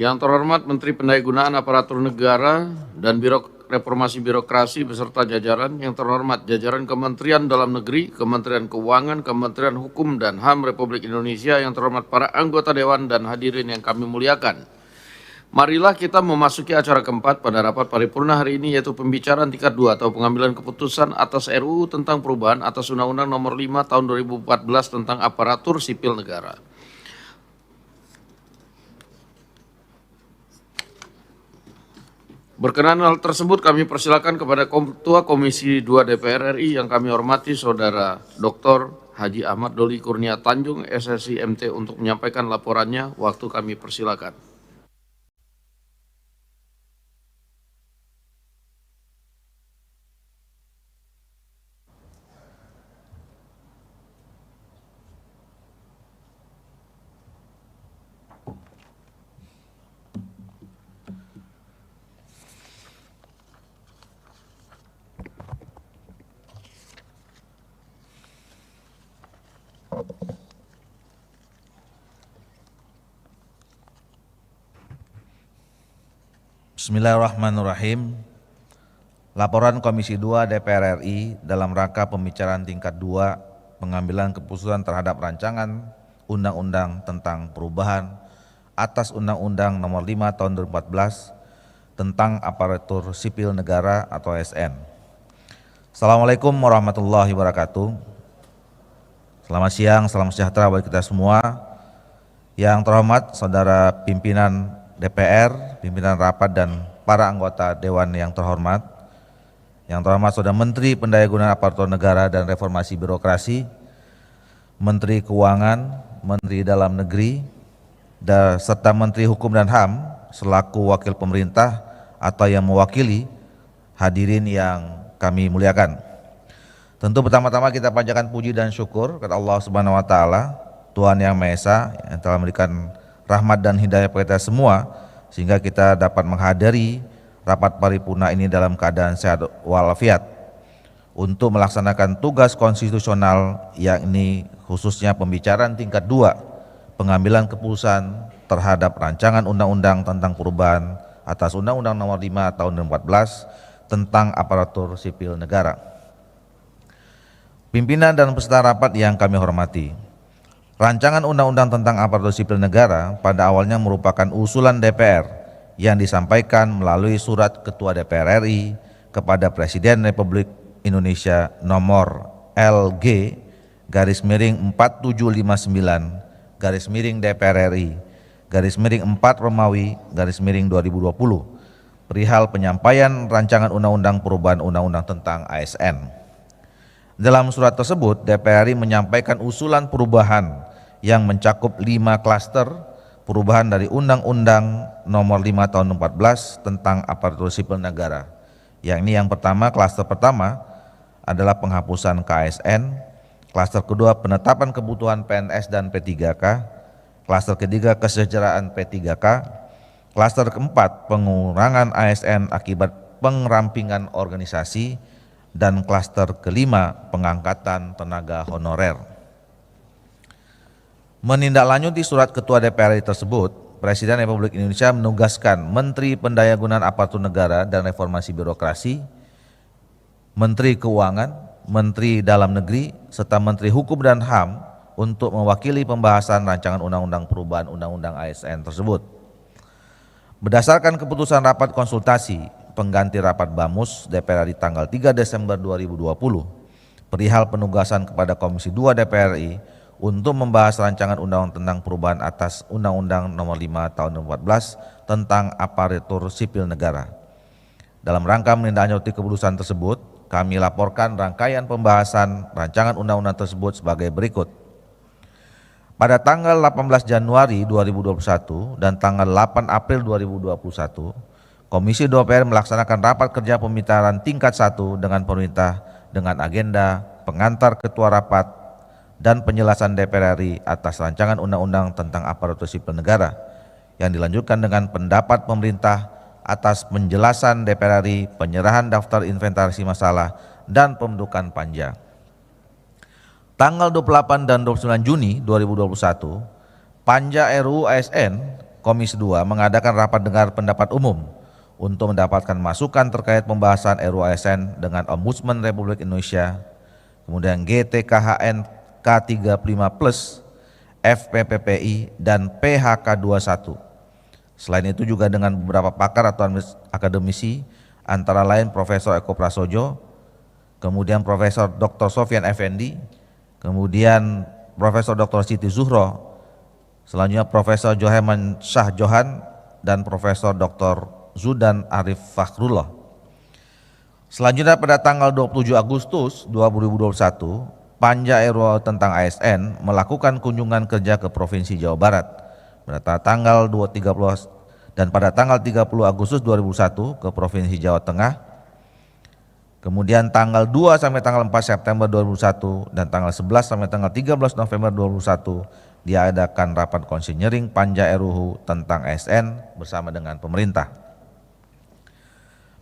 Yang terhormat Menteri Pendayagunaan Aparatur Negara dan Reformasi Birokrasi beserta jajaran, yang terhormat jajaran Kementerian Dalam Negeri, Kementerian Keuangan, Kementerian Hukum dan HAM Republik Indonesia, yang terhormat para anggota Dewan dan hadirin yang kami muliakan. Marilah kita memasuki acara keempat pada rapat paripurna hari ini, yaitu pembicaraan tingkat 2 atau pengambilan keputusan atas RUU tentang perubahan atas Undang-Undang Nomor 5 Tahun 2014 tentang Aparatur Sipil Negara. Berkenaan hal tersebut, kami persilakan kepada Ketua Komisi 2 DPR RI yang kami hormati, Saudara Dr. Haji Ahmad Doli Kurnia Tanjung, SSI MT, untuk menyampaikan laporannya. Waktu kami persilakan. Bismillahirrahmanirrahim. Laporan Komisi 2 DPR RI dalam rangka pembicaraan tingkat 2 pengambilan keputusan terhadap rancangan Undang-Undang tentang perubahan atas Undang-Undang Nomor 5 Tahun 2014 tentang Aparatur Sipil Negara atau ASN. Assalamualaikum warahmatullahi wabarakatuh. Selamat siang, salam sejahtera bagi kita semua. Yang terhormat Saudara Pimpinan DPR, pimpinan rapat dan para anggota Dewan yang terhormat. Yang terhormat Saudara Menteri Pendayagunaan Aparatur Negara dan Reformasi Birokrasi, Menteri Keuangan, Menteri Dalam Negeri, serta Menteri Hukum dan HAM selaku wakil pemerintah atau yang mewakili hadirin yang kami muliakan. Tentu pertama-tama kita panjatkan puji dan syukur kepada Allah Subhanahu wa taala, Tuhan yang Maha Esa, yang telah memberikan rahmat dan hidayah kepada kita semua sehingga kita dapat menghadiri rapat paripurna ini dalam keadaan sehat walafiat untuk melaksanakan tugas konstitusional, yakni khususnya pembicaraan tingkat 2 pengambilan keputusan terhadap rancangan undang-undang tentang perubahan atas Undang-Undang Nomor 5 Tahun 2014 tentang Aparatur Sipil Negara. Pimpinan dan peserta rapat yang kami hormati, rancangan Undang-Undang tentang Aparatur Sipil Negara pada awalnya merupakan usulan DPR yang disampaikan melalui surat Ketua DPR RI kepada Presiden Republik Indonesia nomor LG/4759/DPR RI /4 Romawi /2020 perihal penyampaian rancangan Undang-Undang perubahan Undang-Undang tentang ASN. Dalam surat tersebut, DPR RI menyampaikan usulan perubahan yang mencakup 5 klaster perubahan dari Undang-Undang Nomor 5 Tahun 2014 tentang Aparatur Sipil Negara. Yakni yang pertama, klaster pertama adalah penghapusan KASN, klaster kedua penetapan kebutuhan PNS dan P3K, klaster ketiga kesejahteraan P3K, klaster keempat pengurangan ASN akibat pengrampingan organisasi, dan klaster kelima pengangkatan tenaga honorer. Menindaklanjuti surat Ketua DPR RI tersebut, Presiden Republik Indonesia menugaskan Menteri Pendayagunaan Aparatur Negara dan Reformasi Birokrasi, Menteri Keuangan, Menteri Dalam Negeri, serta Menteri Hukum dan HAM untuk mewakili pembahasan rancangan Undang-Undang perubahan Undang-Undang ASN tersebut. Berdasarkan keputusan rapat konsultasi pengganti rapat BAMUS DPR RI tanggal 3 Desember 2020 perihal penugasan kepada Komisi 2 DPR RI untuk membahas rancangan undang-undang tentang perubahan atas Undang-Undang Nomor 5 Tahun 2014 tentang Aparatur Sipil Negara. Dalam rangka menindaklanjuti keputusan tersebut, kami laporkan rangkaian pembahasan rancangan undang-undang tersebut sebagai berikut. Pada tanggal 18 Januari 2021 dan tanggal 8 April 2021, Komisi 2 DPR melaksanakan rapat kerja pembicaraan tingkat 1 dengan pemerintah dengan agenda pengantar ketua rapat dan penjelasan DPR RI atas rancangan undang-undang tentang Aparatur Sipil Negara yang dilanjutkan dengan pendapat pemerintah atas penjelasan DPR RI, penyerahan daftar inventarisasi masalah dan pembentukan panja. Tanggal 28 dan 29 Juni 2021, Panja RUU ASN Komisi 2 mengadakan rapat dengar pendapat umum untuk mendapatkan masukan terkait pembahasan RUU ASN dengan Ombudsman Republik Indonesia, kemudian GTKHN K35+, FPPPI, dan PHK 21. Selain itu juga dengan beberapa pakar atau akademisi, antara lain Profesor Eko Prasojo, kemudian Profesor Dr. Sofyan Effendi, kemudian Profesor Dr. Siti Zuhro, selanjutnya Profesor Joheman Shah Johan, dan Profesor Dr. Zudan Arif Fakhrullah. Selanjutnya pada tanggal 27 Agustus 2021, Panja RUU tentang ASN melakukan kunjungan kerja ke Provinsi Jawa Barat pada tanggal 30 dan pada tanggal 30 Agustus 2001 ke Provinsi Jawa Tengah, kemudian tanggal 2 sampai tanggal 4 September 2001 dan tanggal 11 sampai tanggal 13 November 2001 diadakan rapat konsinyering Panja RUU tentang ASN bersama dengan pemerintah.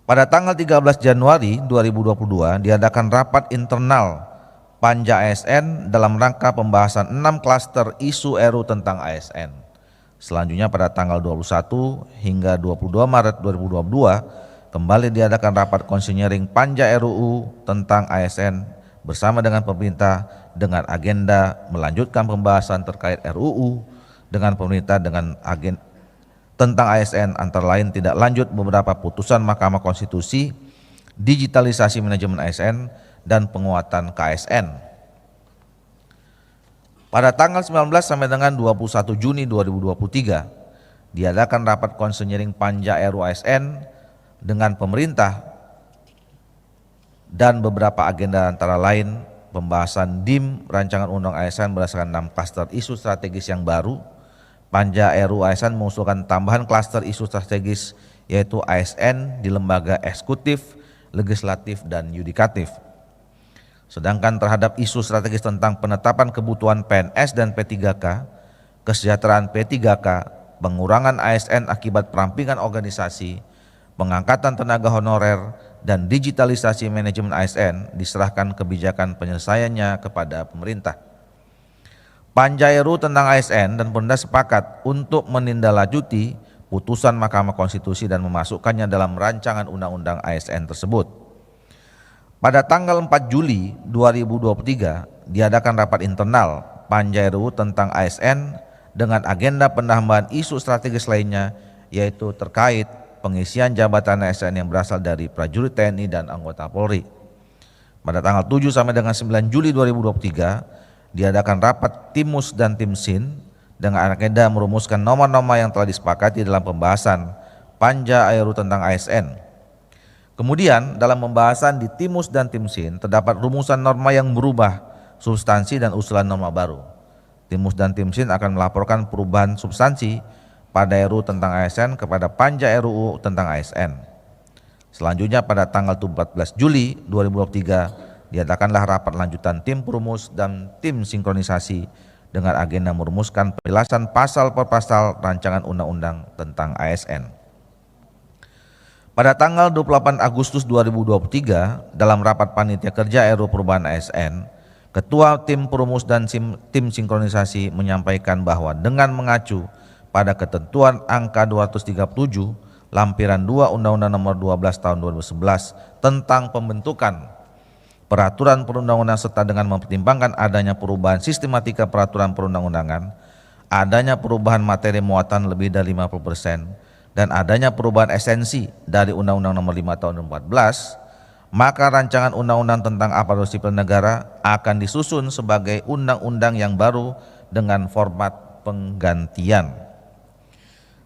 Pada tanggal 13 Januari 2022 diadakan rapat internal Panja ASN dalam rangka pembahasan 6 klaster isu RUU tentang ASN. Selanjutnya pada tanggal 21 hingga 22 Maret 2022 kembali diadakan rapat konsinyering Panja RUU tentang ASN bersama dengan pemerintah dengan agenda melanjutkan pembahasan terkait RUU dengan pemerintah dengan agenda tentang ASN, antara lain tidak lanjut beberapa putusan Mahkamah Konstitusi, digitalisasi manajemen ASN, dan penguatan KSN. Pada tanggal 19 sampai dengan 21 Juni 2023 diadakan rapat konsinyering Panja RUU ASN dengan pemerintah dan beberapa agenda antara lain pembahasan DIM rancangan undang ASN berdasarkan 6 klaster isu strategis yang baru. Panja RUU ASN mengusulkan tambahan klaster isu strategis yaitu ASN di lembaga eksekutif, legislatif, dan yudikatif. Sedangkan terhadap isu strategis tentang penetapan kebutuhan PNS dan P3K, kesejahteraan P3K, pengurangan ASN akibat perampingan organisasi, pengangkatan tenaga honorer, dan digitalisasi manajemen ASN diserahkan kebijakan penyelesaiannya kepada pemerintah. Panja RUU tentang ASN dan pemerintah sepakat untuk menindaklanjuti putusan Mahkamah Konstitusi dan memasukkannya dalam rancangan undang-undang ASN tersebut. Pada tanggal 4 Juli 2023 diadakan rapat internal Panja RUU tentang ASN dengan agenda penambahan isu strategis lainnya yaitu terkait pengisian jabatan ASN yang berasal dari prajurit TNI dan anggota Polri. Pada tanggal 7 sampai dengan 9 Juli 2023 diadakan rapat Timus dan Timsin dengan agenda merumuskan norma-norma yang telah disepakati dalam pembahasan Panja RUU tentang ASN. Kemudian dalam pembahasan di Timus dan Timsin terdapat rumusan norma yang berubah substansi dan usulan norma baru. Timus dan Timsin akan melaporkan perubahan substansi pada RUU tentang ASN kepada Panja RUU tentang ASN. Selanjutnya pada tanggal 14 Juli 2023 diadakanlah rapat lanjutan tim perumus dan tim sinkronisasi dengan agenda merumuskan penjelasan pasal per pasal rancangan undang-undang tentang ASN. Pada tanggal 28 Agustus 2023 dalam rapat panitia kerja RUU perubahan ASN, Ketua Tim Perumus dan Tim Sinkronisasi menyampaikan bahwa dengan mengacu pada ketentuan angka 237 lampiran 2 Undang-Undang Nomor 12 Tahun 2011 tentang pembentukan peraturan perundang-undangan serta dengan mempertimbangkan adanya perubahan sistematika peraturan perundang-undangan, adanya perubahan materi muatan lebih dari 50%, dan adanya perubahan esensi dari Undang-Undang Nomor 5 Tahun 2014, maka rancangan undang-undang tentang aparatur sipil negara akan disusun sebagai undang-undang yang baru dengan format penggantian.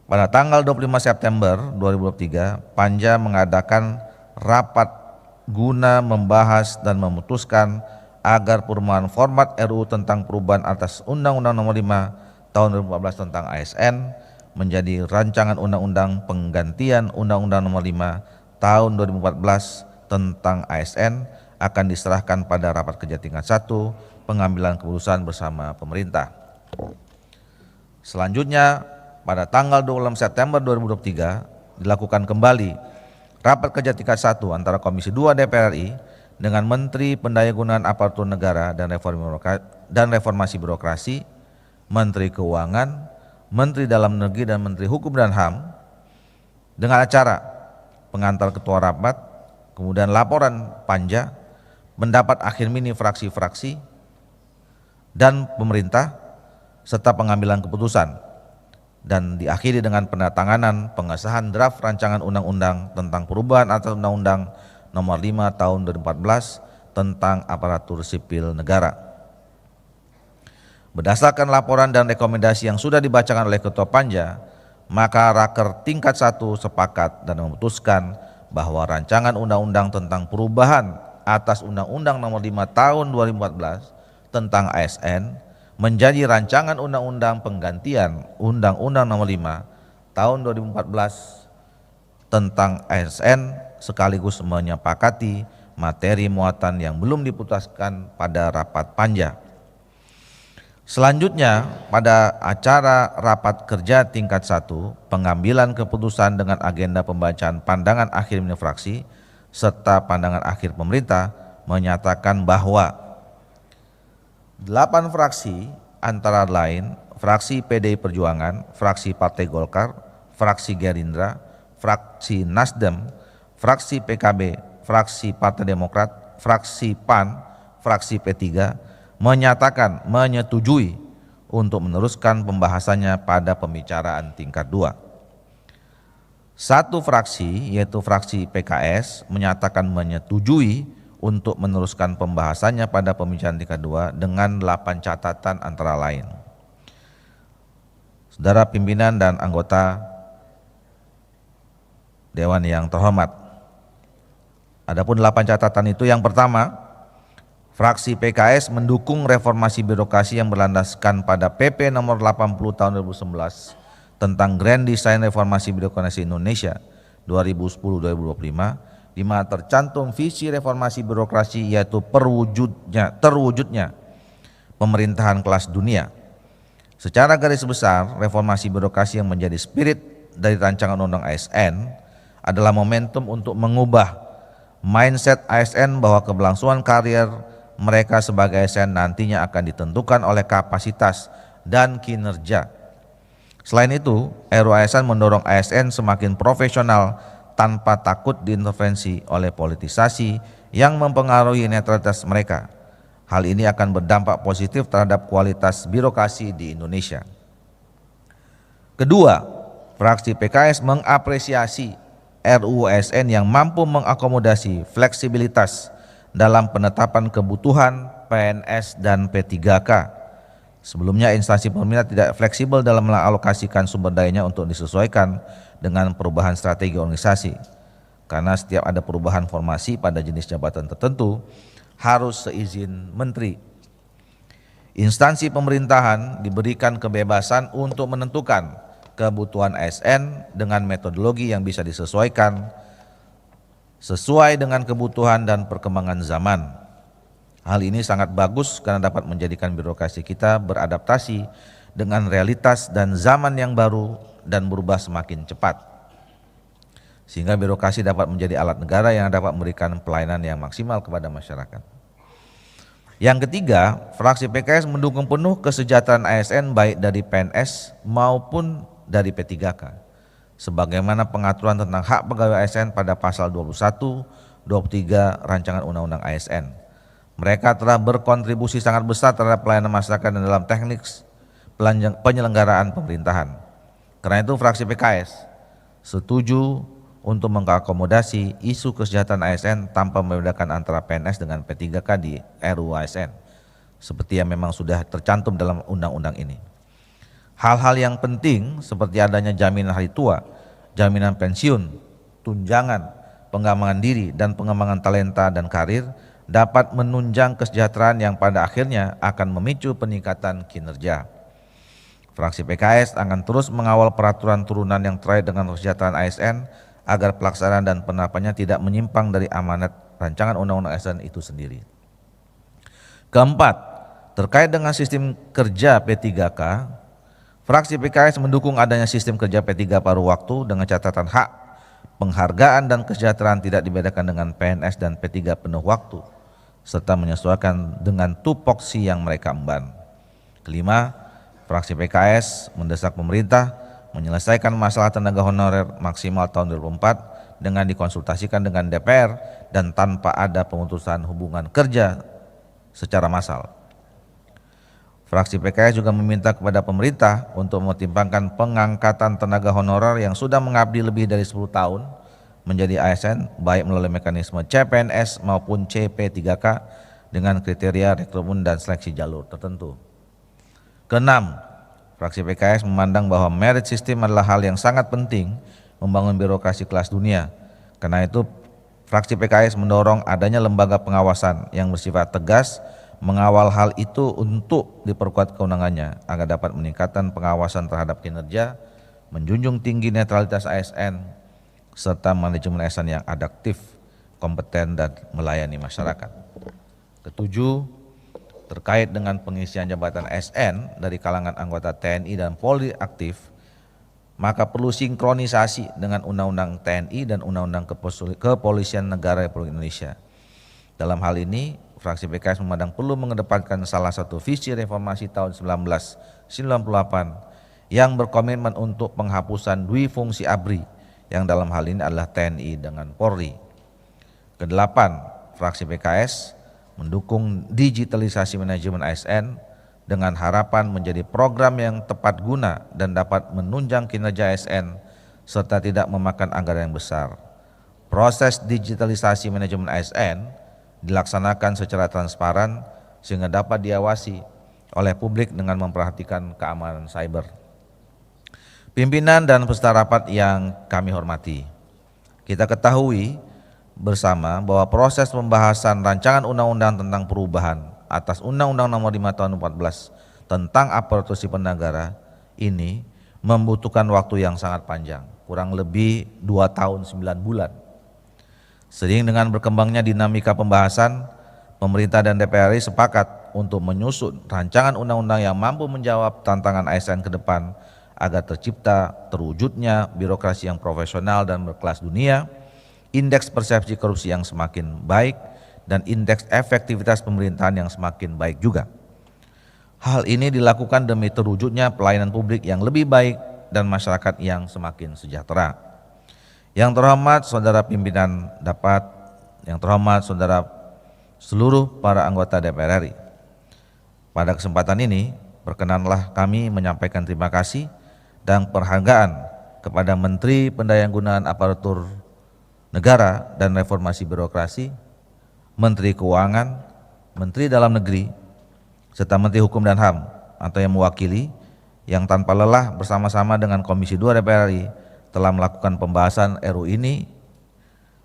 Pada tanggal 25 September 2023, Panja mengadakan rapat guna membahas dan memutuskan agar perubahan format RUU tentang perubahan atas Undang-Undang Nomor 5 Tahun 2014 tentang ASN menjadi rancangan undang-undang penggantian Undang-Undang Nomor 5 Tahun 2014 tentang ASN akan diserahkan pada rapat kerja tingkat 1 pengambilan keputusan bersama pemerintah. Selanjutnya pada tanggal 26 September 2023 dilakukan kembali rapat kerja tingkat 1 antara Komisi 2 DPR RI dengan Menteri Pendayagunaan Aparatur Negara dan Reformasi Birokrasi, Menteri Keuangan, Menteri Dalam Negeri dan Menteri Hukum dan HAM dengan acara pengantar ketua rapat, kemudian laporan panja, pendapat akhir mini fraksi-fraksi dan pemerintah, serta pengambilan keputusan, dan diakhiri dengan penandatanganan pengesahan draft rancangan undang-undang tentang perubahan atas Undang-Undang Nomor 5 Tahun 2014 tentang aparatur sipil negara. Berdasarkan laporan dan rekomendasi yang sudah dibacakan oleh Ketua Panja, maka Raker tingkat 1 sepakat dan memutuskan bahwa rancangan undang-undang tentang perubahan atas Undang-Undang Nomor 5 Tahun 2014 tentang ASN menjadi rancangan undang-undang penggantian Undang-Undang Nomor 5 Tahun 2014 tentang ASN, sekaligus menyepakati materi muatan yang belum diputuskan pada rapat Panja. Selanjutnya, pada acara rapat kerja tingkat 1, pengambilan keputusan dengan agenda pembacaan pandangan akhir mini fraksi serta pandangan akhir pemerintah menyatakan bahwa 8 fraksi antara lain fraksi PDI Perjuangan, fraksi Partai Golkar, fraksi Gerindra, fraksi Nasdem, fraksi PKB, fraksi Partai Demokrat, fraksi PAN, fraksi P3 menyatakan menyetujui untuk meneruskan pembahasannya pada pembicaraan tingkat 2. Satu fraksi, yaitu fraksi PKS, menyatakan menyetujui untuk meneruskan pembahasannya pada pembicaraan tingkat 2 dengan 8 catatan antara lain. Saudara pimpinan dan anggota Dewan yang terhormat, adapun 8 catatan itu, yang pertama, fraksi PKS mendukung reformasi birokrasi yang berlandaskan pada PP nomor 80 tahun 2011 tentang Grand Design Reformasi Birokrasi Indonesia 2010-2025, di mana tercantum visi reformasi birokrasi yaitu terwujudnya pemerintahan kelas dunia. Secara garis besar, reformasi birokrasi yang menjadi spirit dari rancangan undang ASN adalah momentum untuk mengubah mindset ASN bahwa keberlangsungan karir mereka sebagai ASN nantinya akan ditentukan oleh kapasitas dan kinerja. Selain itu, RUU ASN mendorong ASN semakin profesional tanpa takut diintervensi oleh politisasi yang mempengaruhi netralitas mereka. Hal ini akan berdampak positif terhadap kualitas birokrasi di Indonesia. Kedua, fraksi PKS mengapresiasi RUU ASN yang mampu mengakomodasi fleksibilitas dalam penetapan kebutuhan PNS dan P3K. Sebelumnya instansi pemerintah tidak fleksibel dalam mengalokasikan sumber dayanya untuk disesuaikan dengan perubahan strategi organisasi. Karena setiap ada perubahan formasi pada jenis jabatan tertentu harus seizin menteri. Instansi pemerintahan diberikan kebebasan untuk menentukan kebutuhan ASN dengan metodologi yang bisa disesuaikan sesuai dengan kebutuhan dan perkembangan zaman. Hal ini sangat bagus karena dapat menjadikan birokrasi kita beradaptasi dengan realitas dan zaman yang baru dan berubah semakin cepat, sehingga birokrasi dapat menjadi alat negara yang dapat memberikan pelayanan yang maksimal kepada masyarakat. Yang ketiga, fraksi PKS mendukung penuh kesejahteraan ASN baik dari PNS maupun dari P3K. Sebagaimana pengaturan tentang hak pegawai ASN pada pasal 21, 23 rancangan undang-undang ASN. Mereka telah berkontribusi sangat besar terhadap pelayanan masyarakat dan dalam teknik penyelenggaraan pemerintahan. Karena itu fraksi PKS setuju untuk mengakomodasi isu kesejahteraan ASN tanpa membedakan antara PNS dengan P3K di RUU ASN, seperti yang memang sudah tercantum dalam undang-undang ini. Hal-hal yang penting seperti adanya jaminan hari tua, jaminan pensiun, tunjangan, pengembangan diri, dan pengembangan talenta dan karir dapat menunjang kesejahteraan yang pada akhirnya akan memicu peningkatan kinerja. Fraksi PKS akan terus mengawal peraturan turunan yang terkait dengan kesejahteraan ASN agar pelaksanaan dan penerapannya tidak menyimpang dari amanat rancangan undang-undang ASN itu sendiri. Keempat, terkait dengan sistem kerja P3K, fraksi PKS mendukung adanya sistem kerja P3 paruh waktu dengan catatan hak, penghargaan dan kesejahteraan tidak dibedakan dengan PNS dan P3 penuh waktu, serta menyesuaikan dengan tupoksi yang mereka emban. Kelima, fraksi PKS mendesak pemerintah menyelesaikan masalah tenaga honorer maksimal tahun 2024 dengan dikonsultasikan dengan DPR dan tanpa ada pemutusan hubungan kerja secara massal. Fraksi PKS juga meminta kepada pemerintah untuk mempertimbangkan pengangkatan tenaga honorer yang sudah mengabdi lebih dari 10 tahun menjadi ASN baik melalui mekanisme CPNS maupun CP3K dengan kriteria rekrutmen dan seleksi jalur tertentu. Keenam, fraksi PKS memandang bahwa merit system adalah hal yang sangat penting membangun birokrasi kelas dunia. Karena itu, fraksi PKS mendorong adanya lembaga pengawasan yang bersifat tegas mengawal hal itu untuk diperkuat kewenangannya agar dapat meningkatkan pengawasan terhadap kinerja, menjunjung tinggi netralitas ASN, serta manajemen ASN yang adaptif, kompeten, dan melayani masyarakat. Ketujuh, terkait dengan pengisian jabatan ASN dari kalangan anggota TNI dan Polri aktif, maka perlu sinkronisasi dengan Undang-Undang TNI dan Undang-Undang Kepolisian Negara Republik Indonesia. Dalam hal ini, fraksi PKS memandang perlu mengedepankan salah satu visi reformasi tahun 1998 yang berkomitmen untuk penghapusan dui fungsi ABRI yang dalam hal ini adalah TNI dengan Polri. Kedelapan, fraksi PKS mendukung digitalisasi manajemen ASN dengan harapan menjadi program yang tepat guna dan dapat menunjang kinerja ASN serta tidak memakan anggaran yang besar. Proses digitalisasi manajemen ASN dilaksanakan secara transparan sehingga dapat diawasi oleh publik dengan memperhatikan keamanan cyber. Pimpinan dan peserta rapat yang kami hormati, kita ketahui bersama bahwa proses pembahasan rancangan undang-undang tentang perubahan atas Undang-Undang Nomor 5 Tahun 2014 tentang aparatur sipil negara ini membutuhkan waktu yang sangat panjang, kurang lebih 2 tahun 9 bulan. Seiring dengan berkembangnya dinamika pembahasan, pemerintah dan DPR RI sepakat untuk menyusun rancangan undang-undang yang mampu menjawab tantangan ASN ke depan agar tercipta terwujudnya birokrasi yang profesional dan berkelas dunia, indeks persepsi korupsi yang semakin baik, dan indeks efektivitas pemerintahan yang semakin baik juga. Hal ini dilakukan demi terwujudnya pelayanan publik yang lebih baik dan masyarakat yang semakin sejahtera. Yang terhormat saudara pimpinan dapat, yang terhormat saudara seluruh para anggota DPR RI. Pada kesempatan ini, perkenanlah kami menyampaikan terima kasih dan penghargaan kepada Menteri Pendayagunaan Aparatur Negara dan Reformasi Birokrasi, Menteri Keuangan, Menteri Dalam Negeri, serta Menteri Hukum dan HAM atau yang mewakili yang tanpa lelah bersama-sama dengan Komisi 2 DPR RI telah melakukan pembahasan RUU ini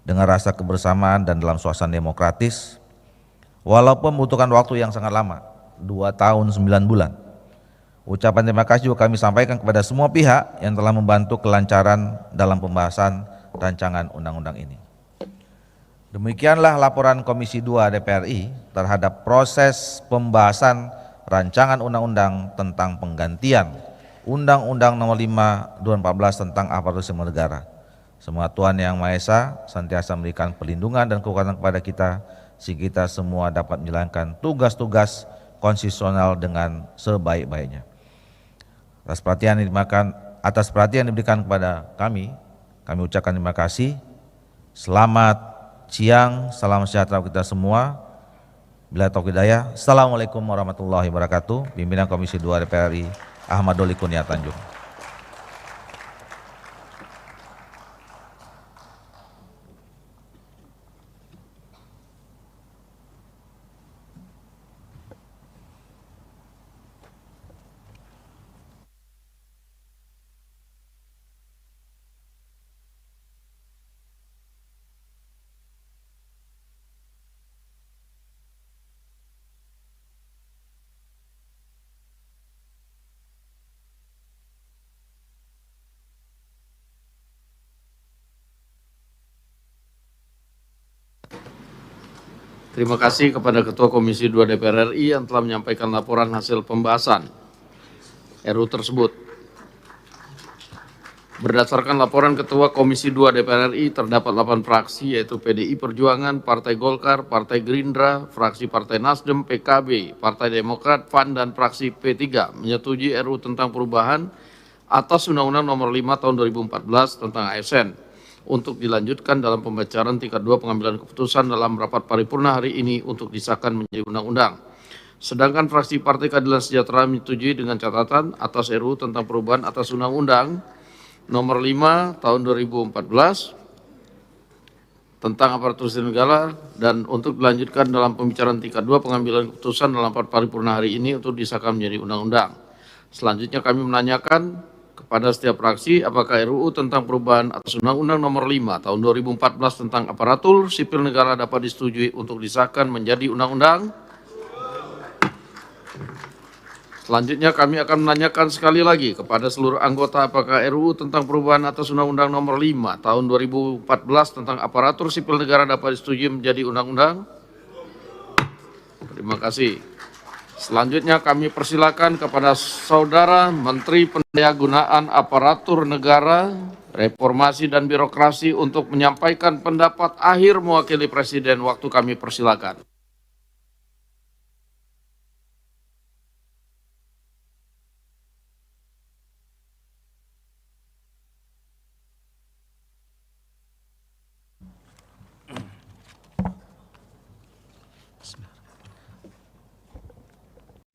dengan rasa kebersamaan dan dalam suasana demokratis, walaupun membutuhkan waktu yang sangat lama, 2 tahun 9 bulan. Ucapan terima kasih juga kami sampaikan kepada semua pihak yang telah membantu kelancaran dalam pembahasan rancangan undang-undang ini. Demikianlah laporan Komisi 2 DPR RI terhadap proses pembahasan rancangan undang-undang tentang penggantian Undang-Undang Nomor 5 2014 tentang aparatur sipil negara. Semoga Tuhan Yang Maha Esa senantiasa memberikan perlindungan dan kekuatan kepada kita sehingga kita semua dapat menjalankan tugas-tugas konstitusional dengan sebaik-baiknya. Atas perhatian yang diberikan kepada kami ucapkan terima kasih. Selamat siang, salam sejahtera kita semua. Bila taufiq hidayah. Assalamualaikum warahmatullahi wabarakatuh. Pimpinan Komisi 2 DPR RI Ahmad Doli Kurnia Tanjung. Terima kasih kepada Ketua Komisi 2 DPR RI yang telah menyampaikan laporan hasil pembahasan RUU tersebut. Berdasarkan laporan Ketua Komisi 2 DPR RI, terdapat 8 fraksi yaitu PDI Perjuangan, Partai Golkar, Partai Gerindra, fraksi Partai Nasdem, PKB, Partai Demokrat, PAN, dan fraksi P3 menyetujui RUU tentang perubahan atas Undang-Undang Nomor 5 Tahun 2014 tentang ASN untuk dilanjutkan dalam pembacaran tingkat 2 pengambilan keputusan dalam rapat paripurna hari ini untuk disahkan menjadi undang-undang. Sedangkan fraksi Partai Keadilan Sejahtera menyetujui dengan catatan atas RUU tentang perubahan atas Undang-Undang Nomor 5 Tahun 2014 tentang aparatur sipil negara dan untuk dilanjutkan dalam pembicaraan tingkat 2 pengambilan keputusan dalam rapat paripurna hari ini untuk disahkan menjadi undang-undang. Selanjutnya kami menanyakan kepada setiap fraksi apakah RUU tentang perubahan atas Undang-Undang Nomor 5 Tahun 2014 tentang aparatur sipil negara dapat disetujui untuk disahkan menjadi undang-undang. Selanjutnya kami akan menanyakan sekali lagi kepada seluruh anggota apakah RUU tentang perubahan atas Undang-Undang Nomor 5 Tahun 2014 tentang aparatur sipil negara dapat disetujui menjadi undang-undang. Terima kasih. Selanjutnya kami persilakan kepada Saudara Menteri Pendayagunaan Aparatur Negara, Reformasi dan Birokrasi untuk menyampaikan pendapat akhir mewakili Presiden. Waktu kami persilakan.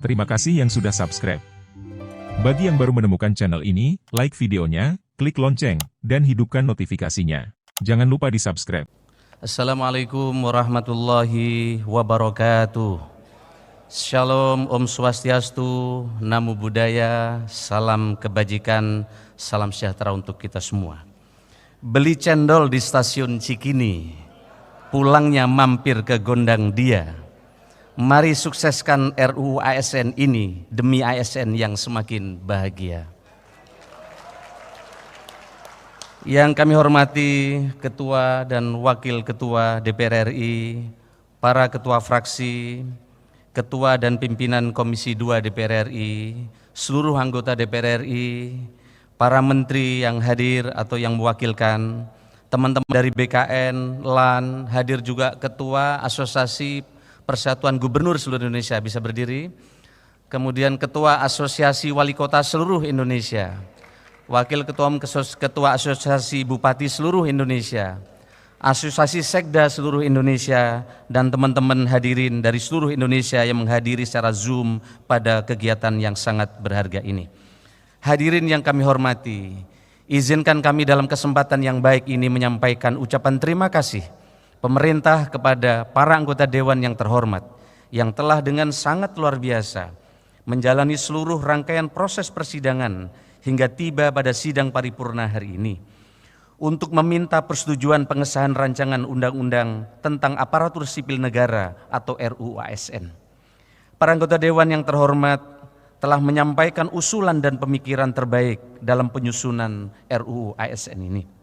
Terima kasih yang sudah subscribe. Bagi yang baru menemukan channel ini, like videonya, klik lonceng, dan hidupkan notifikasinya. Jangan lupa di subscribe. Assalamualaikum warahmatullahi wabarakatuh. Shalom, Om Swastiastu, Namo Buddhaya, salam kebajikan, salam sejahtera untuk kita semua. Beli cendol di stasiun Cikini, pulangnya mampir ke Gondang Dia. Mari sukseskan RUU ASN ini demi ASN yang semakin bahagia. Yang kami hormati Ketua dan Wakil Ketua DPR RI, para Ketua Fraksi, Ketua dan Pimpinan Komisi 2 DPR RI, seluruh anggota DPR RI, para Menteri yang hadir atau yang mewakilkan, teman-teman dari BKN, LAN, hadir juga Ketua Asosiasi Persatuan Gubernur seluruh Indonesia, bisa berdiri. Kemudian Ketua Asosiasi Wali Kota seluruh Indonesia, Wakil Ketua Asosiasi Bupati seluruh Indonesia, Asosiasi Sekda seluruh Indonesia, dan teman-teman hadirin dari seluruh Indonesia yang menghadiri secara Zoom pada kegiatan yang sangat berharga ini. Hadirin yang kami hormati, izinkan kami dalam kesempatan yang baik ini menyampaikan ucapan terima kasih pemerintah kepada para anggota Dewan yang terhormat yang telah dengan sangat luar biasa menjalani seluruh rangkaian proses persidangan hingga tiba pada sidang paripurna hari ini untuk meminta persetujuan pengesahan rancangan undang-undang tentang aparatur sipil negara atau RUU ASN. Para anggota Dewan yang terhormat telah menyampaikan usulan dan pemikiran terbaik dalam penyusunan RUU ASN ini.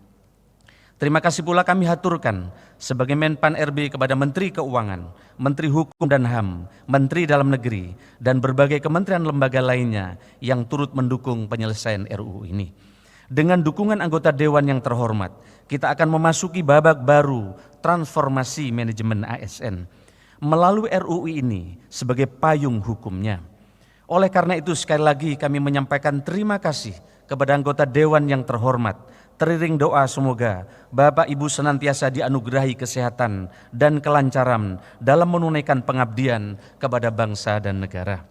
Terima kasih pula kami haturkan sebagai Menpan RB kepada Menteri Keuangan, Menteri Hukum dan HAM, Menteri Dalam Negeri, dan berbagai kementerian lembaga lainnya yang turut mendukung penyelesaian RUU ini. Dengan dukungan anggota Dewan yang terhormat, kita akan memasuki babak baru transformasi manajemen ASN melalui RUU ini sebagai payung hukumnya. Oleh karena itu sekali lagi kami menyampaikan terima kasih kepada anggota Dewan yang terhormat. Teriring doa semoga Bapak Ibu senantiasa dianugerahi kesehatan dan kelancaran dalam menunaikan pengabdian kepada bangsa dan negara.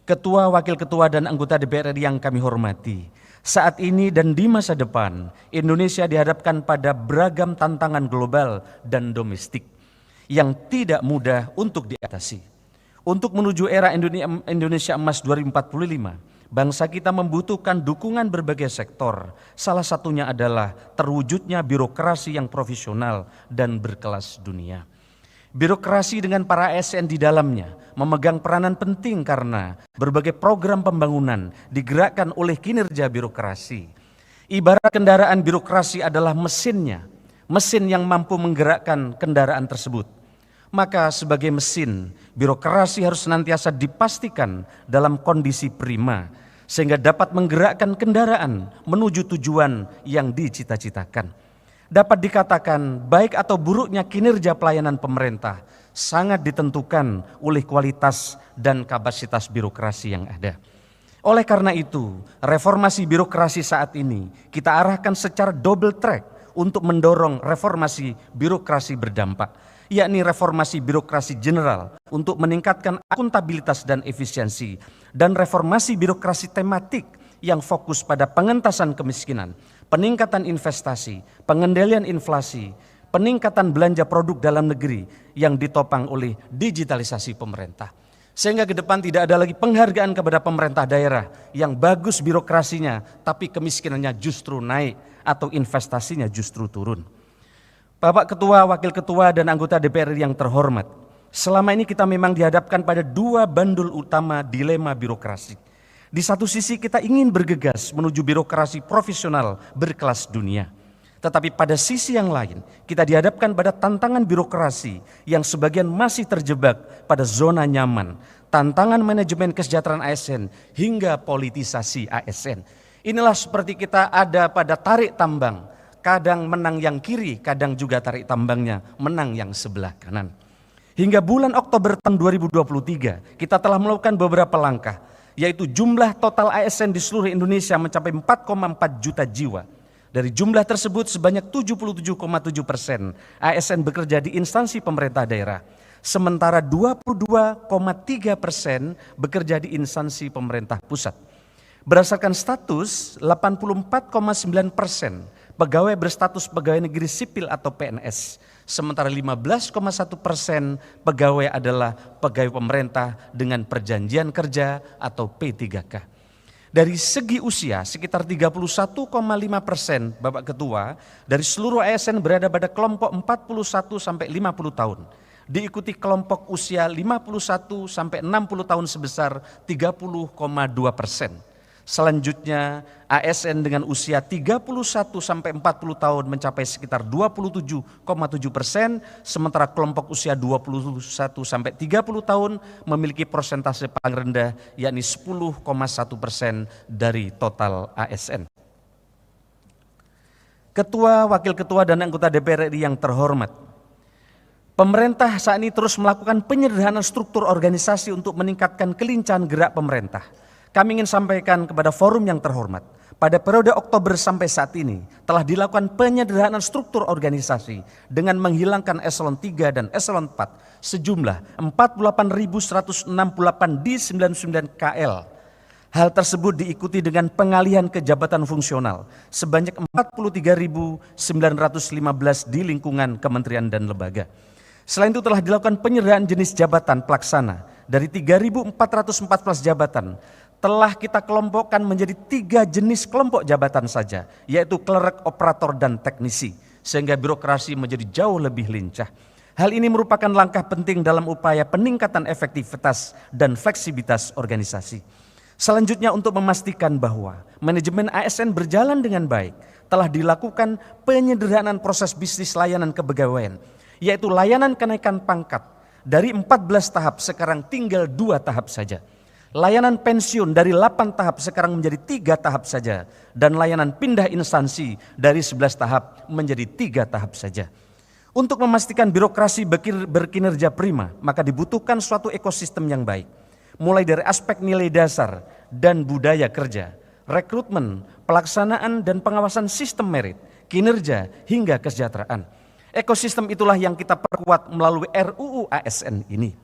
Ketua, Wakil Ketua, dan anggota DPR RI yang kami hormati, saat ini dan di masa depan Indonesia dihadapkan pada beragam tantangan global dan domestik yang tidak mudah untuk diatasi. Untuk menuju era Indonesia Emas 2045, bangsa kita membutuhkan dukungan berbagai sektor. Salah satunya adalah terwujudnya birokrasi yang profesional dan berkelas dunia. Birokrasi dengan para ASN di dalamnya memegang peranan penting karena berbagai program pembangunan digerakkan oleh kinerja birokrasi. Ibarat kendaraan birokrasi adalah mesinnya, mesin yang mampu menggerakkan kendaraan tersebut. Maka sebagai mesin, birokrasi harus senantiasa dipastikan dalam kondisi prima, sehingga dapat menggerakkan kendaraan menuju tujuan yang dicita-citakan. Dapat dikatakan baik atau buruknya kinerja pelayanan pemerintah sangat ditentukan oleh kualitas dan kapasitas birokrasi yang ada. Oleh karena itu, reformasi birokrasi saat ini kita arahkan secara double track untuk mendorong reformasi birokrasi berdampak, yakni reformasi birokrasi general untuk meningkatkan akuntabilitas dan efisiensi, dan reformasi birokrasi tematik yang fokus pada pengentasan kemiskinan, peningkatan investasi, pengendalian inflasi, peningkatan belanja produk dalam negeri yang ditopang oleh digitalisasi pemerintah. Sehingga ke depan tidak ada lagi penghargaan kepada pemerintah daerah yang bagus birokrasinya tapi kemiskinannya justru naik atau investasinya justru turun. Bapak Ketua, Wakil Ketua, dan anggota DPR yang terhormat, selama ini kita memang dihadapkan pada dua bandul utama dilema birokrasi. Di satu sisi kita ingin bergegas menuju birokrasi profesional berkelas dunia. Tetapi pada sisi yang lain, kita dihadapkan pada tantangan birokrasi yang sebagian masih terjebak pada zona nyaman, tantangan manajemen kesejahteraan ASN hingga politisasi ASN. Inilah seperti kita ada pada tarik tambang, kadang menang yang kiri, kadang juga tarik tambangnya menang yang sebelah kanan. Hingga bulan Oktober tahun 2023, kita telah melakukan beberapa langkah, yaitu jumlah total ASN di seluruh Indonesia mencapai 4,4 juta jiwa. Dari jumlah tersebut sebanyak 77,7% ASN bekerja di instansi pemerintah daerah, sementara 22,3% bekerja di instansi pemerintah pusat. Berdasarkan status, 84,9% pegawai berstatus pegawai negeri sipil atau PNS, sementara 15,1% pegawai adalah pegawai pemerintah dengan perjanjian kerja atau P3K. Dari segi usia, sekitar 31,5% Bapak Ketua dari seluruh ASN berada pada kelompok 41 sampai 50 tahun. Diikuti kelompok usia 51 sampai 60 tahun sebesar 30,2%. Selanjutnya ASN dengan usia 31 sampai 40 tahun mencapai sekitar 27,7%, sementara kelompok usia 21 sampai 30 tahun memiliki persentase paling rendah yakni 10,1% dari total ASN. Ketua, Wakil Ketua, dan anggota DPR RI yang terhormat, pemerintah saat ini terus melakukan penyederhanaan struktur organisasi untuk meningkatkan kelincahan gerak pemerintah. Kami ingin sampaikan kepada forum yang terhormat, pada periode Oktober sampai saat ini telah dilakukan penyederhanaan struktur organisasi dengan menghilangkan eselon 3 dan eselon 4 sejumlah 48.168 di 99 KL. Hal tersebut diikuti dengan pengalihan ke jabatan fungsional sebanyak 43.915 di lingkungan kementerian dan lembaga. Selain itu telah dilakukan penyederhanaan jenis jabatan pelaksana dari 3.414 jabatan telah kita kelompokkan menjadi 3 jenis kelompok jabatan saja, yaitu klerek, operator, dan teknisi, sehingga birokrasi menjadi jauh lebih lincah. Hal ini merupakan langkah penting dalam upaya peningkatan efektivitas dan fleksibilitas organisasi. Selanjutnya, untuk memastikan bahwa manajemen ASN berjalan dengan baik, telah dilakukan penyederhanaan proses bisnis layanan kepegawaian, yaitu layanan kenaikan pangkat dari 14 tahap sekarang tinggal 2 tahap saja. Layanan pensiun dari 8 tahap sekarang menjadi 3 tahap saja, dan layanan pindah instansi dari 11 tahap menjadi 3 tahap saja. Untuk memastikan birokrasi berkinerja prima, maka dibutuhkan suatu ekosistem yang baik, mulai dari aspek nilai dasar dan budaya kerja, rekrutmen, pelaksanaan dan pengawasan sistem merit, kinerja hingga kesejahteraan. Ekosistem itulah yang kita perkuat melalui RUU ASN ini.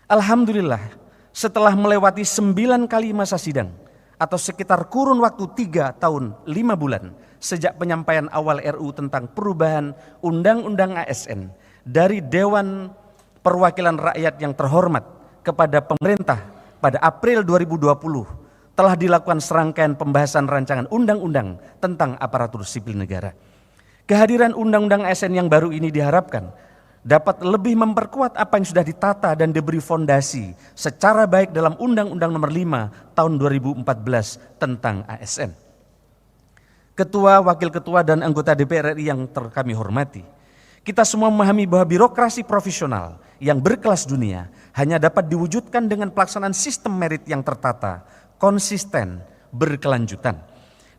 Alhamdulillah, setelah melewati 9 kali masa sidang atau sekitar kurun waktu 3 tahun 5 bulan sejak penyampaian awal RUU tentang perubahan Undang-Undang ASN dari Dewan Perwakilan Rakyat yang terhormat kepada pemerintah pada April 2020, telah dilakukan serangkaian pembahasan rancangan undang-undang tentang aparatur sipil negara. Kehadiran Undang-Undang ASN yang baru ini diharapkan dapat lebih memperkuat apa yang sudah ditata dan diberi fondasi secara baik dalam Undang-Undang Nomor 5 Tahun 2014 tentang ASN. Ketua, Wakil Ketua, dan anggota DPR RI yang kami hormati, kita semua memahami bahwa birokrasi profesional yang berkelas dunia hanya dapat diwujudkan dengan pelaksanaan sistem merit yang tertata, konsisten, berkelanjutan.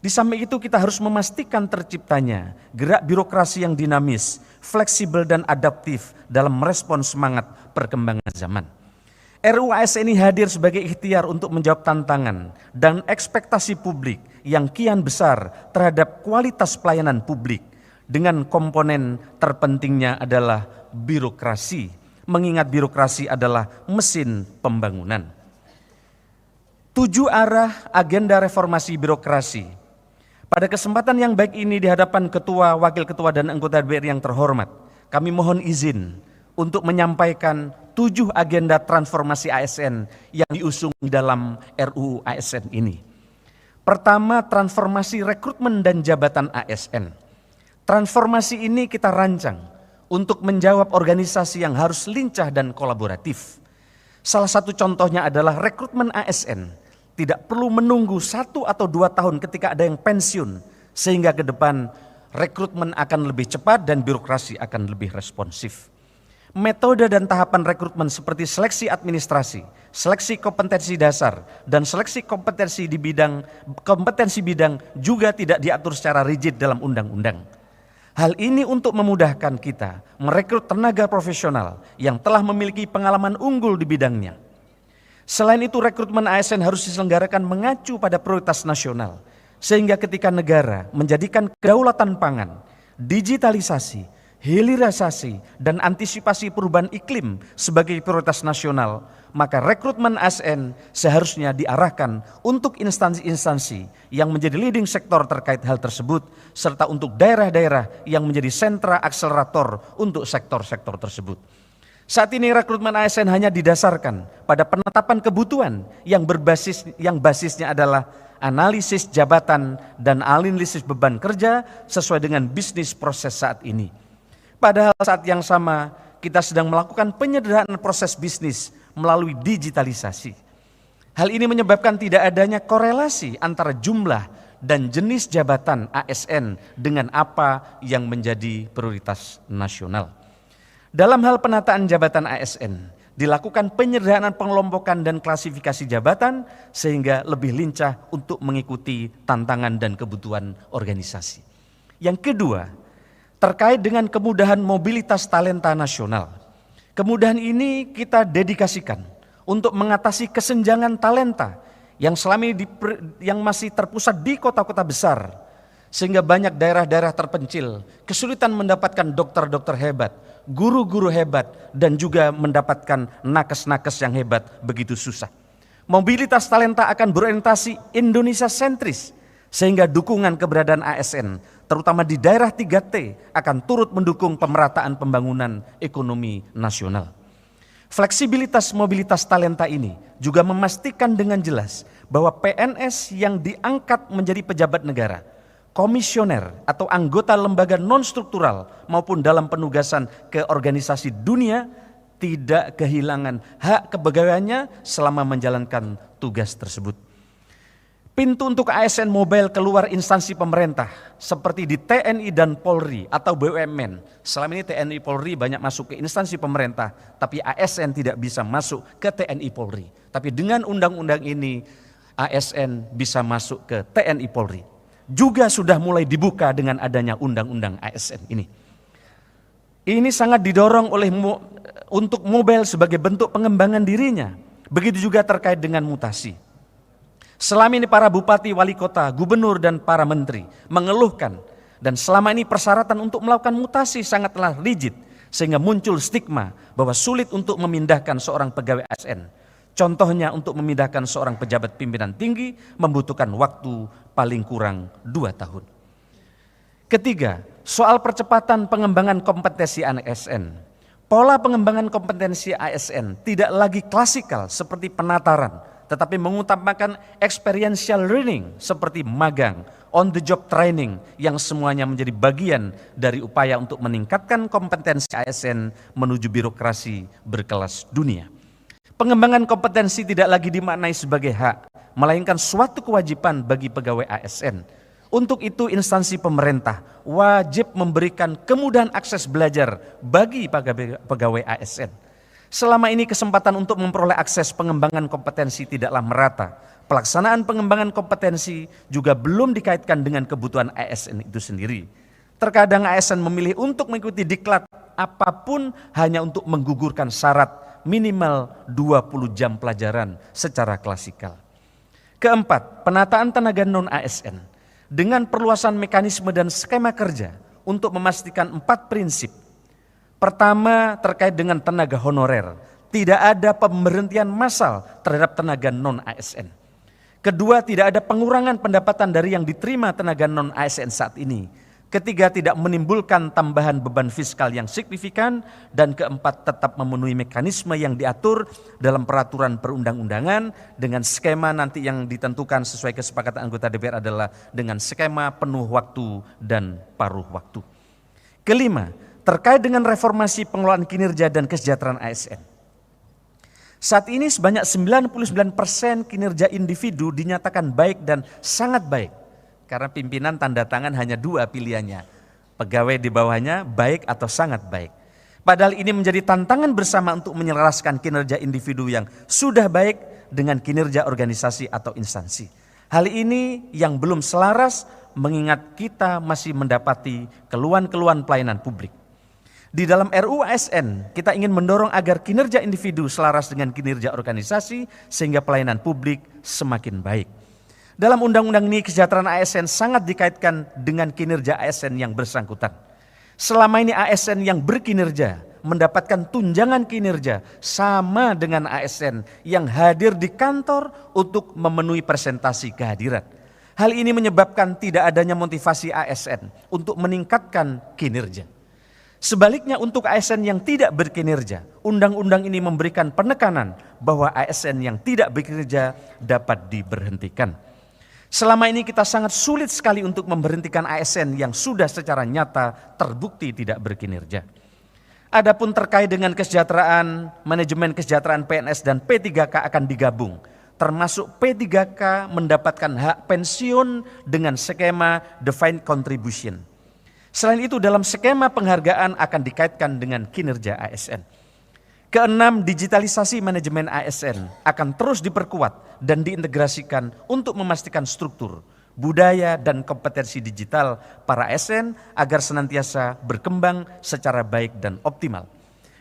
Di samping itu kita harus memastikan terciptanya gerak birokrasi yang dinamis, fleksibel dan adaptif dalam merespons semangat perkembangan zaman. RUU ASN ini hadir sebagai ikhtiar untuk menjawab tantangan dan ekspektasi publik yang kian besar terhadap kualitas pelayanan publik dengan komponen terpentingnya adalah birokrasi, mengingat birokrasi adalah mesin pembangunan. 7 arah agenda reformasi birokrasi. Pada kesempatan yang baik ini di hadapan Ketua, Wakil Ketua, dan anggota DPR yang terhormat, kami mohon izin untuk menyampaikan 7 agenda transformasi ASN yang diusung dalam RUU ASN ini. Pertama, transformasi rekrutmen dan jabatan ASN. Transformasi ini kita rancang untuk menjawab organisasi yang harus lincah dan kolaboratif. Salah satu contohnya adalah rekrutmen ASN. Tidak perlu menunggu 1 atau 2 tahun ketika ada yang pensiun, sehingga ke depan rekrutmen akan lebih cepat dan birokrasi akan lebih responsif. Metode dan tahapan rekrutmen seperti seleksi administrasi, seleksi kompetensi dasar, dan seleksi kompetensi bidang juga tidak diatur secara rigid dalam undang-undang. Hal ini untuk memudahkan kita merekrut tenaga profesional yang telah memiliki pengalaman unggul di bidangnya. Selain itu, rekrutmen ASN harus diselenggarakan mengacu pada prioritas nasional, sehingga ketika negara menjadikan kedaulatan pangan, digitalisasi, hilirisasi, dan antisipasi perubahan iklim sebagai prioritas nasional, maka rekrutmen ASN seharusnya diarahkan untuk instansi-instansi yang menjadi leading sektor terkait hal tersebut, serta untuk daerah-daerah yang menjadi sentra akselerator untuk sektor-sektor tersebut. Saat ini rekrutmen ASN hanya didasarkan pada penetapan kebutuhan yang basisnya adalah analisis jabatan dan analisis beban kerja sesuai dengan bisnis proses saat ini. Padahal saat yang sama kita sedang melakukan penyederhanaan proses bisnis melalui digitalisasi. Hal ini menyebabkan tidak adanya korelasi antara jumlah dan jenis jabatan ASN dengan apa yang menjadi prioritas nasional. Dalam hal penataan jabatan ASN, dilakukan penyederhanaan pengelompokan dan klasifikasi jabatan sehingga lebih lincah untuk mengikuti tantangan dan kebutuhan organisasi. Yang kedua, terkait dengan kemudahan mobilitas talenta nasional. Kemudahan ini kita dedikasikan untuk mengatasi kesenjangan talenta yang selama ini yang masih terpusat di kota-kota besar, sehingga banyak daerah-daerah terpencil kesulitan mendapatkan dokter-dokter hebat, guru-guru hebat, dan juga mendapatkan nakes-nakes yang hebat begitu susah. Mobilitas talenta akan berorientasi Indonesia sentris, sehingga dukungan keberadaan ASN, terutama di daerah 3T, akan turut mendukung pemerataan pembangunan ekonomi nasional. Fleksibilitas mobilitas talenta ini juga memastikan dengan jelas bahwa PNS yang diangkat menjadi pejabat negara, komisioner atau anggota lembaga non-struktural maupun dalam penugasan ke organisasi dunia tidak kehilangan hak kepegawaiannya selama menjalankan tugas tersebut. Pintu untuk ASN mobile keluar instansi pemerintah seperti di TNI dan Polri atau BUMN. Selama ini TNI Polri banyak masuk ke instansi pemerintah, tapi ASN tidak bisa masuk ke TNI Polri. Tapi dengan undang-undang ini ASN bisa masuk ke TNI Polri. Juga sudah mulai dibuka dengan adanya undang-undang ASN ini. Ini sangat didorong untuk mobile sebagai bentuk pengembangan dirinya. Begitu juga terkait dengan mutasi. Selama ini para bupati, wali kota, gubernur, dan para menteri mengeluhkan, dan selama ini persyaratan untuk melakukan mutasi sangatlah rigid, sehingga muncul stigma bahwa sulit untuk memindahkan seorang pegawai ASN. Contohnya untuk memindahkan seorang pejabat pimpinan tinggi membutuhkan waktu paling kurang 2 tahun. Ketiga, soal percepatan pengembangan kompetensi ASN. Pola pengembangan kompetensi ASN tidak lagi klasikal seperti penataran, tetapi mengutamakan experiential learning seperti magang, on the job training yang semuanya menjadi bagian dari upaya untuk meningkatkan kompetensi ASN menuju birokrasi berkelas dunia. Pengembangan kompetensi tidak lagi dimaknai sebagai hak, melainkan suatu kewajiban bagi pegawai ASN. Untuk itu instansi pemerintah wajib memberikan kemudahan akses belajar bagi pegawai ASN. Selama ini kesempatan untuk memperoleh akses pengembangan kompetensi tidaklah merata. Pelaksanaan pengembangan kompetensi juga belum dikaitkan dengan kebutuhan ASN itu sendiri. Terkadang ASN memilih untuk mengikuti diklat apapun hanya untuk menggugurkan syarat minimal 20 jam pelajaran secara klasikal. Keempat, penataan tenaga non-ASN dengan perluasan mekanisme dan skema kerja untuk memastikan 4 prinsip. Pertama, terkait dengan tenaga honorer, tidak ada pemberhentian massal terhadap tenaga non-ASN. Kedua, tidak ada pengurangan pendapatan dari yang diterima tenaga non-ASN saat ini. Ketiga, tidak menimbulkan tambahan beban fiskal yang signifikan. Dan keempat, tetap memenuhi mekanisme yang diatur dalam peraturan perundang-undangan dengan skema nanti yang ditentukan sesuai kesepakatan anggota DPR adalah dengan skema penuh waktu dan paruh waktu. Kelima, terkait dengan reformasi pengelolaan kinerja dan kesejahteraan ASN. Saat ini sebanyak 99% kinerja individu dinyatakan baik dan sangat baik. Karena pimpinan tanda tangan hanya 2 pilihannya. Pegawai di bawahnya baik atau sangat baik. Padahal ini menjadi tantangan bersama untuk menyelaraskan kinerja individu yang sudah baik dengan kinerja organisasi atau instansi. Hal ini yang belum selaras mengingat kita masih mendapati keluhan-keluhan pelayanan publik. Di dalam RUU ASN, kita ingin mendorong agar kinerja individu selaras dengan kinerja organisasi sehingga pelayanan publik semakin baik. Dalam undang-undang ini kesejahteraan ASN sangat dikaitkan dengan kinerja ASN yang bersangkutan. Selama ini ASN yang berkinerja mendapatkan tunjangan kinerja sama dengan ASN yang hadir di kantor untuk memenuhi presentasi kehadiran. Hal ini menyebabkan tidak adanya motivasi ASN untuk meningkatkan kinerja. Sebaliknya untuk ASN yang tidak berkinerja, undang-undang ini memberikan penekanan bahwa ASN yang tidak bekerja dapat diberhentikan. Selama ini kita sangat sulit sekali untuk memberhentikan ASN yang sudah secara nyata terbukti tidak berkinerja. Adapun terkait dengan kesejahteraan, manajemen kesejahteraan PNS dan P3K akan digabung. Termasuk P3K mendapatkan hak pensiun dengan skema defined contribution. Selain itu dalam skema penghargaan akan dikaitkan dengan kinerja ASN. Keenam, digitalisasi manajemen ASN akan terus diperkuat dan diintegrasikan untuk memastikan struktur, budaya dan kompetensi digital para ASN agar senantiasa berkembang secara baik dan optimal.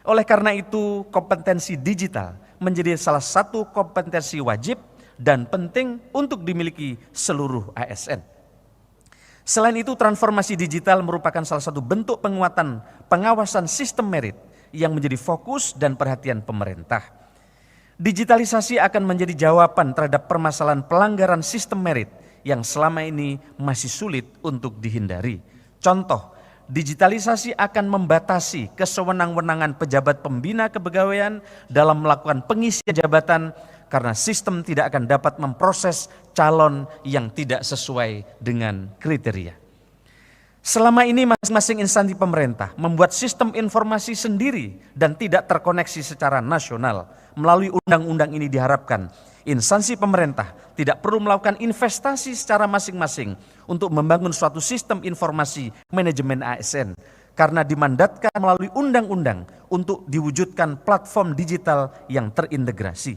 Oleh karena itu, kompetensi digital menjadi salah satu kompetensi wajib dan penting untuk dimiliki seluruh ASN. Selain itu, transformasi digital merupakan salah satu bentuk penguatan pengawasan sistem merit yang menjadi fokus dan perhatian pemerintah. Digitalisasi akan menjadi jawaban terhadap permasalahan pelanggaran sistem merit yang selama ini masih sulit untuk dihindari. Contoh, digitalisasi akan membatasi kesewenang-wenangan pejabat pembina kepegawaian dalam melakukan pengisian jabatan karena sistem tidak akan dapat memproses calon yang tidak sesuai dengan kriteria. Selama ini masing-masing instansi pemerintah membuat sistem informasi sendiri dan tidak terkoneksi secara nasional. Melalui undang-undang ini diharapkan instansi pemerintah tidak perlu melakukan investasi secara masing-masing untuk membangun suatu sistem informasi manajemen ASN karena dimandatkan melalui undang-undang untuk diwujudkan platform digital yang terintegrasi.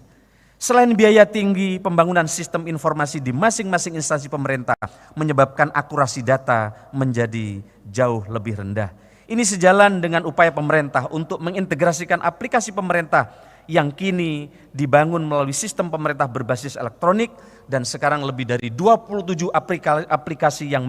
Selain biaya tinggi, pembangunan sistem informasi di masing-masing instansi pemerintah menyebabkan akurasi data menjadi jauh lebih rendah. Ini sejalan dengan upaya pemerintah untuk mengintegrasikan aplikasi pemerintah yang kini dibangun melalui sistem pemerintah berbasis elektronik dan sekarang lebih dari 27 aplikasi yang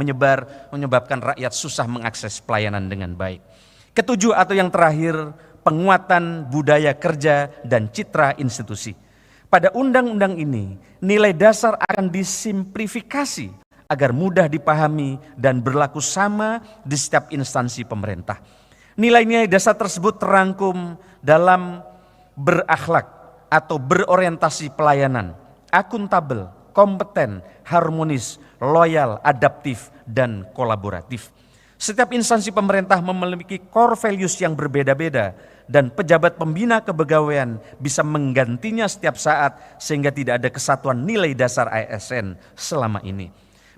menyebabkan rakyat susah mengakses pelayanan dengan baik. Ketujuh atau yang terakhir, penguatan budaya kerja dan citra institusi. Pada undang-undang ini, nilai dasar akan disimplifikasi agar mudah dipahami dan berlaku sama di setiap instansi pemerintah. Nilai-nilai dasar tersebut terangkum dalam berakhlak atau berorientasi pelayanan, akuntabel, kompeten, harmonis, loyal, adaptif, dan kolaboratif. Setiap instansi pemerintah memiliki core values yang berbeda-beda dan pejabat pembina kepegawaian bisa menggantinya setiap saat sehingga tidak ada kesatuan nilai dasar ASN selama ini.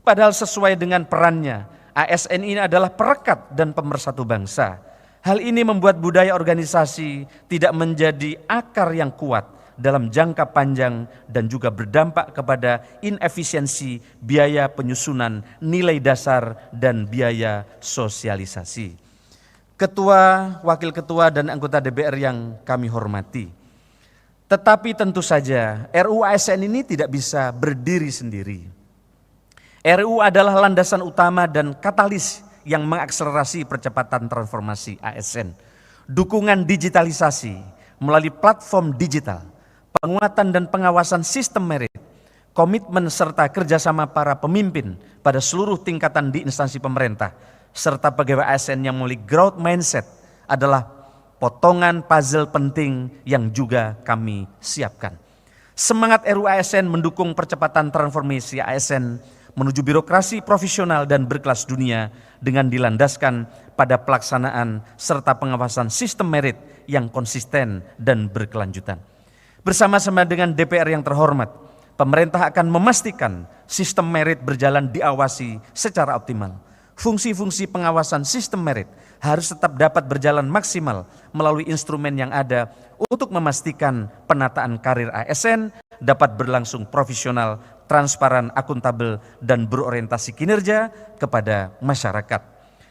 Padahal sesuai dengan perannya, ASN ini adalah perekat dan pemersatu bangsa. Hal ini membuat budaya organisasi tidak menjadi akar yang kuat dalam jangka panjang dan juga berdampak kepada inefisiensi biaya penyusunan nilai dasar dan biaya sosialisasi. Ketua, wakil ketua, dan anggota DPR yang kami hormati, tetapi tentu saja RUU ASN ini tidak bisa berdiri sendiri. RUU adalah landasan utama dan katalis yang mengakselerasi percepatan transformasi ASN. Dukungan digitalisasi melalui platform digital, penguatan dan pengawasan sistem merit, komitmen serta kerjasama para pemimpin pada seluruh tingkatan di instansi pemerintah, serta pegawai ASN yang memiliki growth mindset adalah potongan puzzle penting yang juga kami siapkan. Semangat RUU ASN mendukung percepatan transformasi ASN menuju birokrasi profesional dan berkelas dunia dengan dilandaskan pada pelaksanaan serta pengawasan sistem merit yang konsisten dan berkelanjutan. Bersama-sama dengan DPR yang terhormat, pemerintah akan memastikan sistem merit berjalan diawasi secara optimal. Fungsi-fungsi pengawasan sistem merit harus tetap dapat berjalan maksimal melalui instrumen yang ada untuk memastikan penataan karir ASN dapat berlangsung profesional, transparan, akuntabel, dan berorientasi kinerja kepada masyarakat.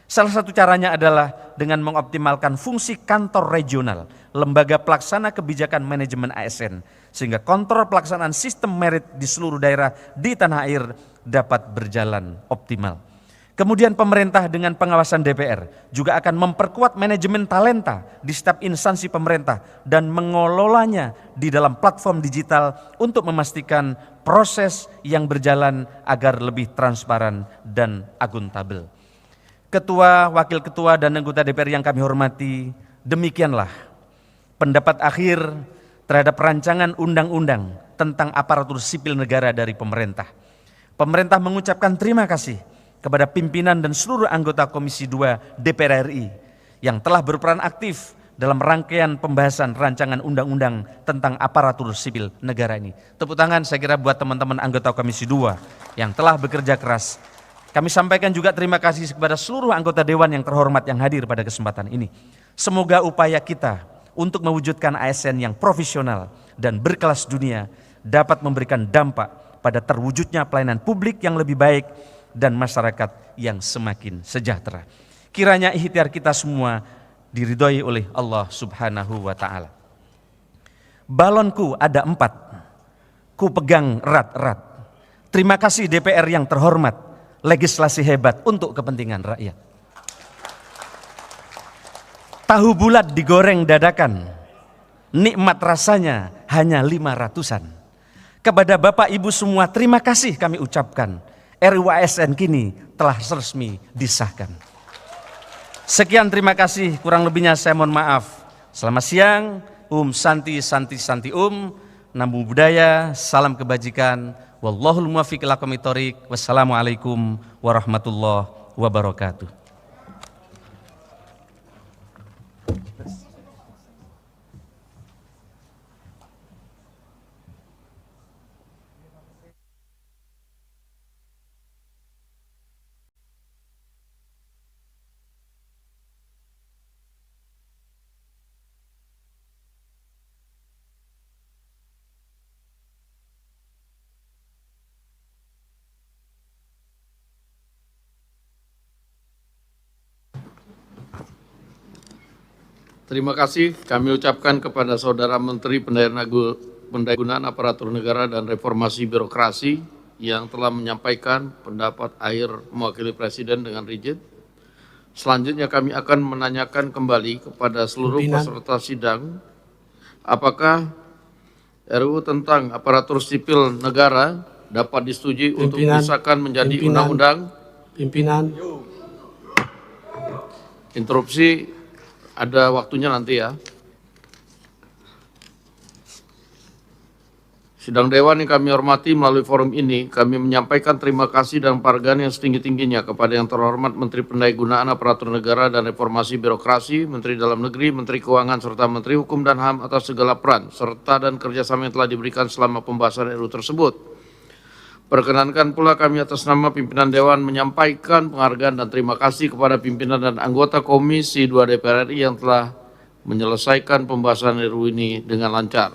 Salah satu caranya adalah dengan mengoptimalkan fungsi kantor regional, lembaga pelaksana kebijakan manajemen ASN, sehingga kontrol pelaksanaan sistem merit di seluruh daerah di tanah air dapat berjalan optimal. Kemudian pemerintah dengan pengawasan DPR juga akan memperkuat manajemen talenta di setiap instansi pemerintah dan mengelolanya di dalam platform digital untuk memastikan proses yang berjalan agar lebih transparan dan akuntabel. Ketua, wakil ketua, dan anggota DPR yang kami hormati, demikianlah pendapat akhir terhadap rancangan undang-undang tentang aparatur sipil negara dari pemerintah. Pemerintah mengucapkan terima kasih kepada pimpinan dan seluruh anggota Komisi 2 DPR RI yang telah berperan aktif dalam rangkaian pembahasan rancangan undang-undang tentang aparatur sipil negara ini. Tepuk tangan saya kira buat teman-teman anggota Komisi 2 yang telah bekerja keras. Kami sampaikan juga terima kasih kepada seluruh anggota Dewan yang terhormat yang hadir pada kesempatan ini. Semoga upaya kita untuk mewujudkan ASN yang profesional dan berkelas dunia dapat memberikan dampak pada terwujudnya pelayanan publik yang lebih baik dan masyarakat yang semakin sejahtera. Kiranya ikhtiar kita semua diridhoi oleh Allah Subhanahu wa Ta'ala. Balonku ada 4, ku pegang erat-erat. Terima kasih DPR yang terhormat, legislasi hebat untuk kepentingan rakyat. Tahu bulat digoreng dadakan, nikmat rasanya hanya 500-an. Kepada Bapak Ibu semua terima kasih kami ucapkan. RUU ASN kini telah resmi disahkan. Sekian, terima kasih, kurang lebihnya saya mohon maaf. Selamat siang, Santi Santi Santi Namo Buddhaya, salam kebajikan, wallahul muwaffiq ila aqwamit thoriq, wassalamualaikum warahmatullahi wabarakatuh. Terima kasih kami ucapkan kepada Saudara Menteri Pendayagunaan Aparatur Negara dan Reformasi Birokrasi yang telah menyampaikan pendapat akhir mewakili Presiden dengan rigid. Selanjutnya kami akan menanyakan kembali kepada seluruh peserta sidang, apakah RUU tentang aparatur sipil negara dapat disetujui untuk disahkan menjadi undang-undang. Interupsi ada waktunya nanti ya. Sidang Dewan yang kami hormati, melalui forum ini kami menyampaikan terima kasih dan penghargaan yang setinggi-tingginya kepada yang terhormat Menteri Pendayagunaan Aparatur Negara dan Reformasi Birokrasi, Menteri Dalam Negeri, Menteri Keuangan, serta Menteri Hukum dan HAM atas segala peran serta dan kerjasama yang telah diberikan selama pembahasan RUU tersebut. Perkenankan pula kami atas nama pimpinan Dewan menyampaikan penghargaan dan terima kasih kepada pimpinan dan anggota Komisi 2 DPR RI yang telah menyelesaikan pembahasan RUU ini dengan lancar.